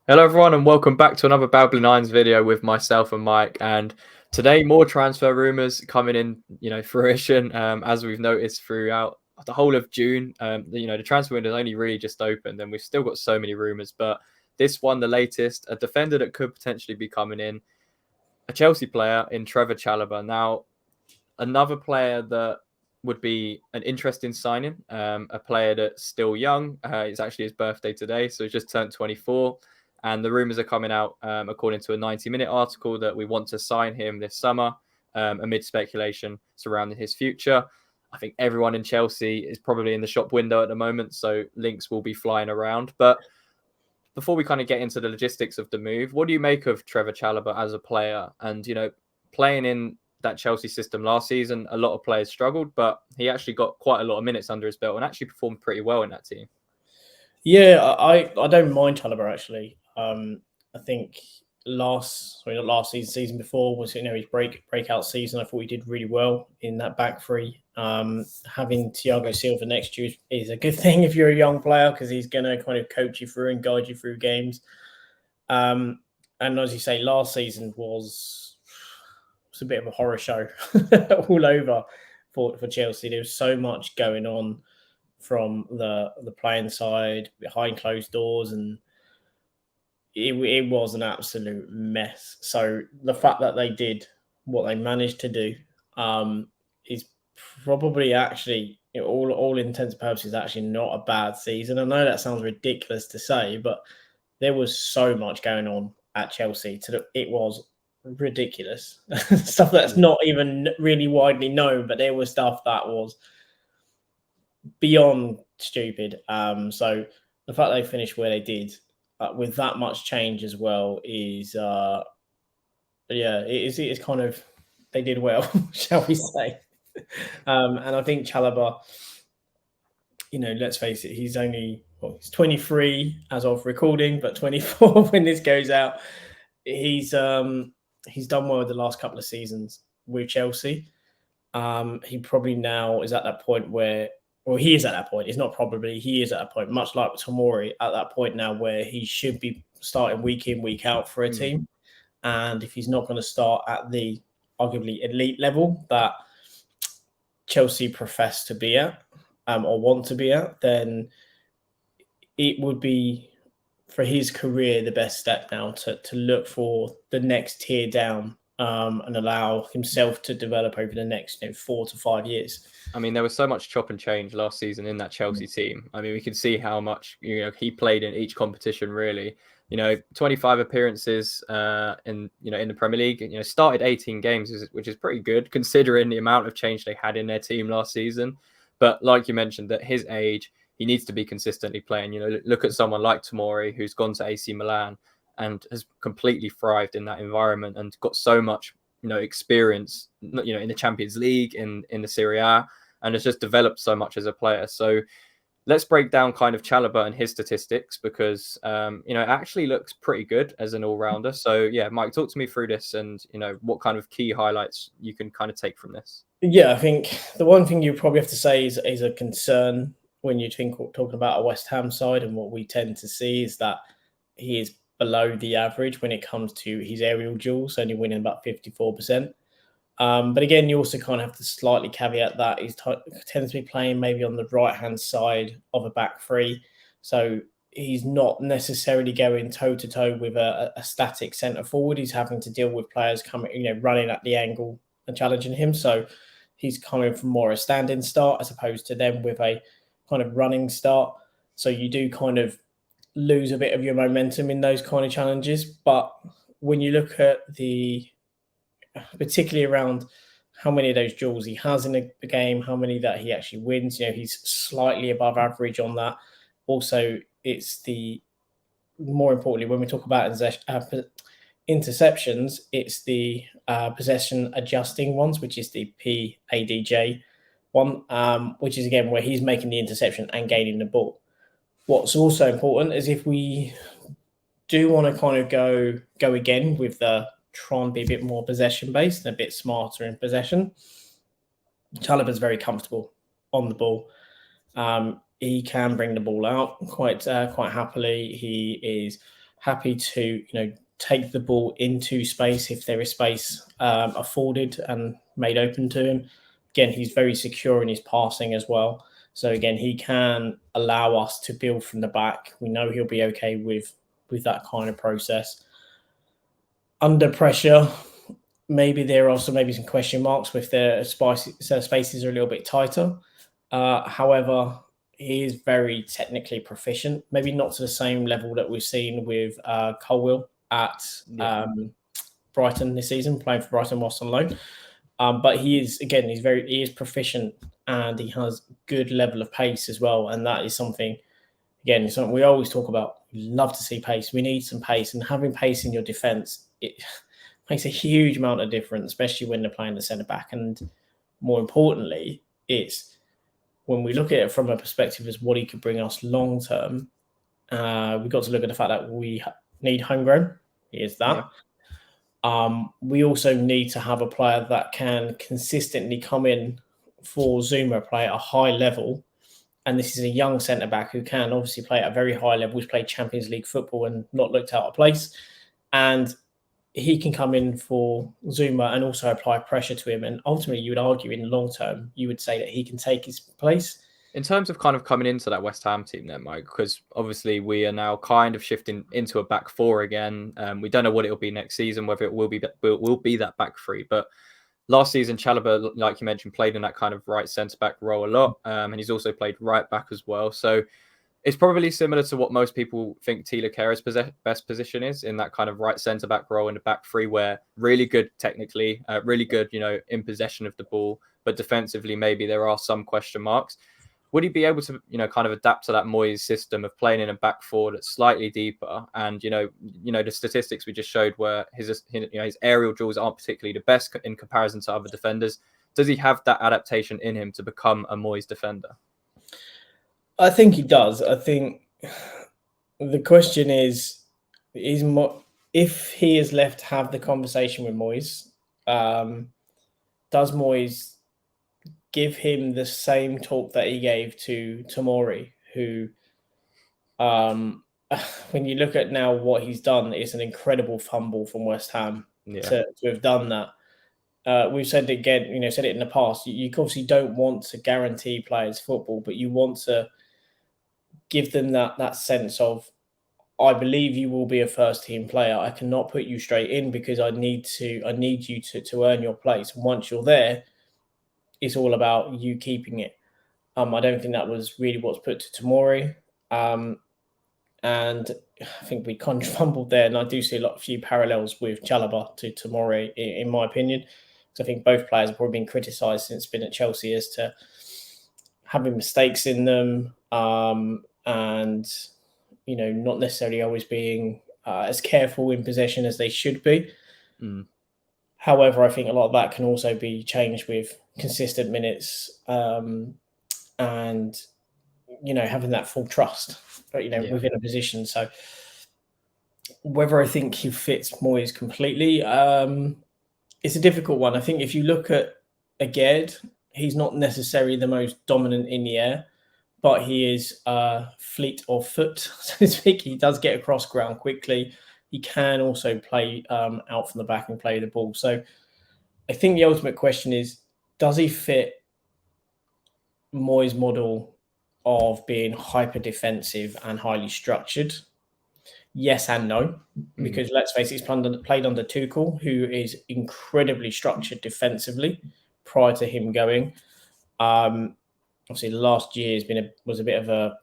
Hello everyone and welcome back to another Babbling Irons video with myself and Mike. And today more transfer rumours coming in, fruition. As we've noticed throughout the whole of June, the transfer window only really just opened, and we've still got so many rumours. But this one, the latest, a defender that could potentially be coming in, a Chelsea player in Trevor Chalobah. Now, another player that would be an interesting signing, a player that's still young. It's actually his birthday today, so he's just turned 24. And the rumours are coming out, according to a 90-minute article, that we want to sign him this summer, amid speculation surrounding his future. I think everyone in Chelsea is probably in the shop window at the moment, so links will be flying around. But before we kind of get into the logistics of the move, what do you make of Trevor Chalobah as a player? And, playing in that Chelsea system last season, a lot of players struggled, but he actually got quite a lot of minutes under his belt and actually performed pretty well in that team. Yeah, I don't mind Chalobah actually. I think not last season, season before was his breakout season. I thought he did really well in that back three. Having Thiago Silva next to you is a good thing if you're a young player, because he's going to kind of coach you through and guide you through games. And as you say, last season was a bit of a horror show all over for Chelsea. There was so much going on from the playing side behind closed doors, and it was an absolute mess. So the fact that they did what they managed to do is probably actually, all intents and purposes, actually not a bad season. I know that sounds ridiculous to say, but there was so much going on at Chelsea. It was ridiculous. Stuff that's not even really widely known, but there was stuff that was beyond stupid. So the fact they finished where they did, with that much change as well, is it's kind of, they did well, shall we say. And I think Chalobah, let's face it, he's 23 as of recording, but 24 when this goes out. He's done well the last couple of seasons with Chelsea. He probably now is at that point where, he is at that point. It's not probably, he is at a point, much like Tomori, at that point now where he should be starting week in, week out for a team. And if he's not going to start at the arguably elite level that Chelsea profess to be at, or want to be at, then it would be, for his career, the best step now to look for the next tier down, and allow himself to develop over the next 4 to 5 years. I mean, there was so much chop and change last season in that Chelsea team. I mean, we could see how much he played in each competition. Really, 25 appearances in the Premier League. Started 18 games, which is pretty good considering the amount of change they had in their team last season. But like you mentioned, at his age, he needs to be consistently playing. Look at someone like Tomori, who's gone to AC Milan and has completely thrived in that environment and got so much experience, in the Champions League, in the Serie A, and has just developed so much as a player. So let's break down kind of Chalobah and his statistics, because it actually looks pretty good as an all-rounder. So yeah, Mike, talk to me through this and what kind of key highlights you can kind of take from this. Yeah, I think the one thing you probably have to say is a concern when you talking about a West Ham side, and what we tend to see is that he is below the average when it comes to his aerial duels, only winning about 54%. But again, you also kind of have to slightly caveat that he tends to be playing maybe on the right-hand side of a back three. So he's not necessarily going toe-to-toe with a static centre forward. He's having to deal with players coming, running at the angle and challenging him. So he's coming from more a standing start as opposed to them with a kind of running start. So you do kind of lose a bit of your momentum in those kind of challenges. But when you look at particularly around how many of those duels he has in a game, how many that he actually wins, he's slightly above average on that. Also, it's more importantly, when we talk about interceptions, it's the possession adjusting ones, which is the PADJ one, which is again where he's making the interception and gaining the ball. What's also important is if we do want to kind of go again with the try and be a bit more possession based and a bit smarter in possession, Chalobah's very comfortable on the ball. He can bring the ball out quite happily. He is happy to take the ball into space if there is space afforded and made open to him. Again, he's very secure in his passing as well. So again, he can allow us to build from the back. We know he'll be okay with that kind of process. Under pressure, maybe there are also maybe some question marks with their spaces are a little bit tighter. However, he is very technically proficient. Maybe not to the same level that we've seen with Colwill at Brighton this season, playing for Brighton whilst on loan. But he is proficient, and he has good level of pace as well. And that is something, again, something we always talk about. We love to see pace. We need some pace, and having pace in your defence, it makes a huge amount of difference, especially when they're playing the centre back. And more importantly, it's when we look at it from a perspective as what he could bring us long term. We've got to look at the fact that we need homegrown. Here's that. Yeah. We also need to have a player that can consistently come in for Zuma, play at a high level. And this is a young centre-back who can obviously play at a very high level. He's played Champions League football and not looked out of place. And he can come in for Zuma and also apply pressure to him. And ultimately, you would argue in the long term, you would say that he can take his place. In terms of kind of coming into that West Ham team then, Mike, because obviously we are now kind of shifting into a back four again. We don't know what it'll be next season, whether it will be that back three. But last season, Chalobah, like you mentioned, played in that kind of right centre-back role a lot. And he's also played right back as well. So it's probably similar to what most people think Tila Kehra's best position is, in that kind of right centre-back role in the back three, where really good technically, really good, in possession of the ball. But defensively, maybe there are some question marks. Would he be able to, kind of adapt to that Moyes system of playing in a back four that's slightly deeper? And, the statistics we just showed where his aerial duels aren't particularly the best in comparison to other defenders. Does he have that adaptation in him to become a Moyes defender? I think he does. I think the question is if he is left to have the conversation with Moyes, does Moyes give him the same talk that he gave to Tomori, who, when you look at now what he's done, it's an incredible fumble from West Ham to have done that. We've said it again, said it in the past. You obviously don't want to guarantee players football, but you want to give them that sense of, I believe you will be a first team player. I cannot put you straight in because I need you to earn your place. And once you're there, it's all about you keeping it. I don't think that was really what's put to Tomori. And I think we kind of fumbled there. And I do see a few parallels with Chalobah to Tomori, in my opinion. Because I think both players have probably been criticised since been at Chelsea as to having mistakes in them. And, not necessarily always being as careful in possession as they should be. Mm. However, I think a lot of that can also be changed with consistent minutes and, having that full trust, within a position. So whether I think he fits Moyes completely, it's a difficult one. I think if you look at Aged, he's not necessarily the most dominant in the air, but he is fleet of foot, so to speak. He does get across ground quickly. He can also play out from the back and play the ball. So I think the ultimate question is, does he fit Moyes' model of being hyper defensive and highly structured? Yes and no, because let's face it, he's played under Tuchel, who is incredibly structured defensively prior to him going. Obviously, the last year was a bit of a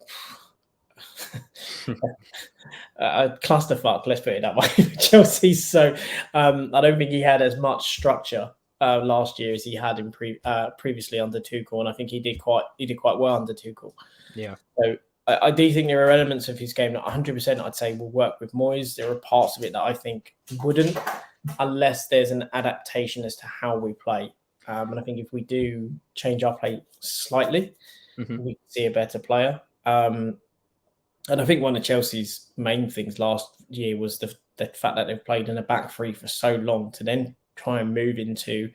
clusterfuck, let's put it that way, for Chelsea. So I don't think he had as much structure last year as he had in previously under Tuchel, and I think he did quite well under Tuchel. Yeah. So I do think there are elements of his game that 100% I'd say will work with Moyes. There are parts of it that I think wouldn't, unless there's an adaptation as to how we play. And I think if we do change our play slightly, we can see a better player. And I think one of Chelsea's main things last year was the fact that they've played in a back three for so long, to then try and move into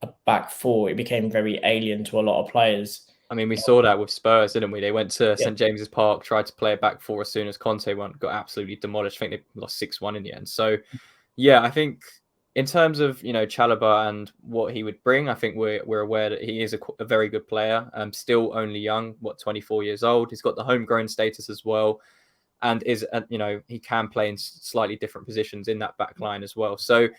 a back four. It became very alien to a lot of players. I mean, we saw that with Spurs, didn't we? They went to Yeah, St James's Park, tried to play it back four as soon as Conte won, got absolutely demolished. I think they lost 6-1 in the end. So, yeah, I think in terms of Chalobah and what he would bring, I think we're aware that he is a very good player. Still only young, 24 years old. He's got the homegrown status as well, and is he can play in slightly different positions in that back line as well. So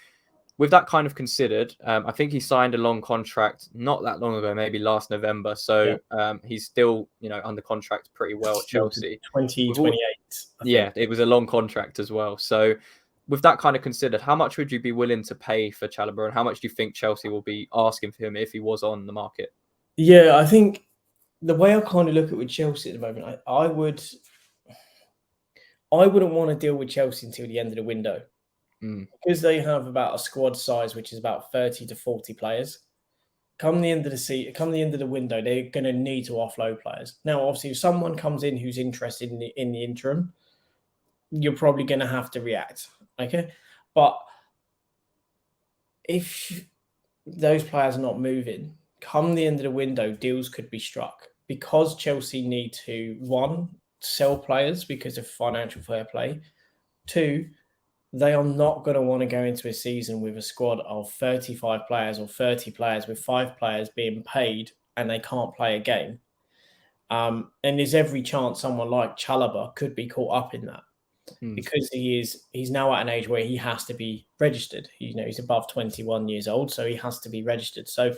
with that kind of considered, I think he signed a long contract not that long ago, maybe last November. yeah. So he's still, under contract pretty well at Still to Chelsea. With all, 2028, I yeah, think. it was a long contract as well. So with that kind of considered, how much would you be willing to pay for Chalobah, and how much do you think Chelsea will be asking for him if he was on the market? Yeah, I think the way I kind of look at it with Chelsea at the moment, I wouldn't want to deal with Chelsea until the end of the window because they have about a squad size which is about 30 to 40 players. Come the end of the window, they're going to need to offload players. Now, obviously, if someone comes in who's interested in the interim, you're probably going to have to react. Okay, but if those players are not moving, come the end of the window, deals could be struck because Chelsea need to, one, sell players because of financial fair play. Two, they are not going to want to go into a season with a squad of 35 players or 30 players with 5 players being paid and they can't play a game. And there's every chance someone like Chalobah could be caught up in that Mm. because he's now at an age where he has to be registered. He's above 21 years old, so he has to be registered. So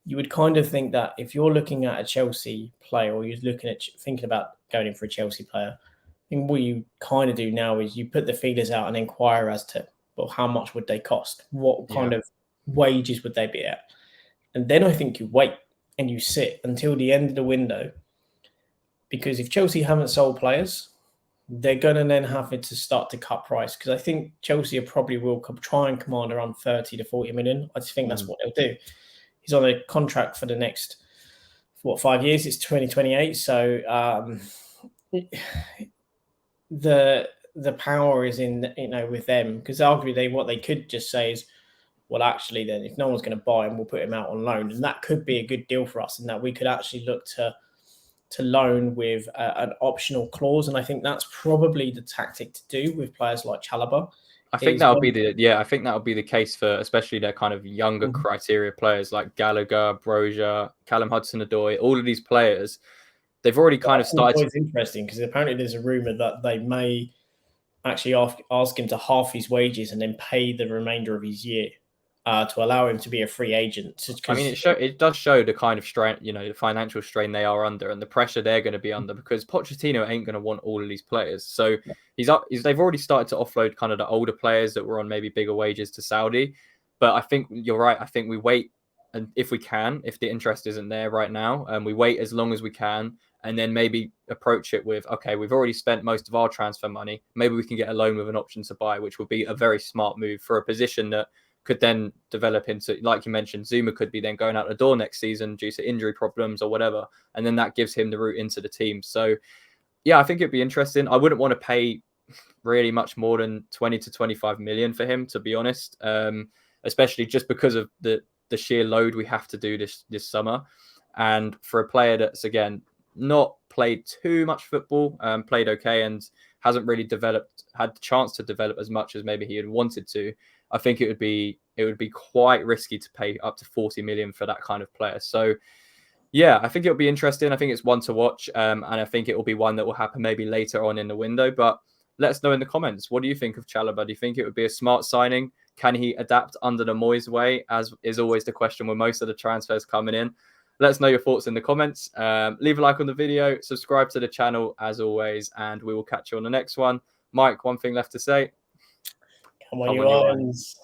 you would kind of think that if you're looking at a Chelsea player or you're looking at thinking about going in for a Chelsea player, I think what you kind of do now is you put the feelers out and inquire as to, well, how much would they cost? What Yeah. kind of wages would they be at? And then I think you wait and you sit until the end of the window. Because if Chelsea haven't sold players, they're going to then have to start to cut price. Because I think Chelsea probably will try and command around 30 to 40 million. I just think that's what they'll do. He's on a contract for the next, 5 years? It's 2028. So the power is in with them, because arguably what they could just say is, well, actually, then if no one's going to buy him, we'll put him out on loan, and that could be a good deal for us, and that we could actually look to loan with an optional clause, and I think that's probably the tactic to do with players like Chalobah. I think that would be the case for especially their kind of younger Mhm. criteria players like Gallagher, Brozier, Callum Hudson-Odoi. All of these players, they've already kind of started. It's interesting because apparently there's a rumor that they may actually ask him to half his wages and then pay the remainder of his year to allow him to be a free agent. I mean, it does show the kind of strain, the financial strain they are under and the pressure they're going to be under, because Pochettino ain't going to want all of these players. So they've already started to offload kind of the older players that were on maybe bigger wages to Saudi. But I think you're right. I think we wait, and if we can, if the interest isn't there right now, we wait as long as we can, and then maybe approach it with, okay, we've already spent most of our transfer money. Maybe we can get a loan with an option to buy, which would be a very smart move for a position that could then develop into, like you mentioned, Zuma could be then going out the door next season due to injury problems or whatever. And then that gives him the route into the team. So, yeah, I think it'd be interesting. I wouldn't want to pay really much more than 20 to 25 million for him, to be honest, especially just because of the sheer load we have to do this summer. And for a player that's, again, not played too much football, played okay, and hasn't really had the chance to develop as much as maybe he had wanted to, I think it would be quite risky to pay up to 40 million for that kind of player. So, yeah, I think it'll be interesting. I think it's one to watch, and I think it will be one that will happen maybe later on in the window. But let us know in the comments. What do you think of Chalobah? Do you think it would be a smart signing? Can he adapt under the Moyes way? As is always the question with most of the transfers coming in. Let us know your thoughts in the comments. Leave a like on the video. Subscribe to the channel as always, and we will catch you on the next one. Mike, one thing left to say. Come on, you Irons.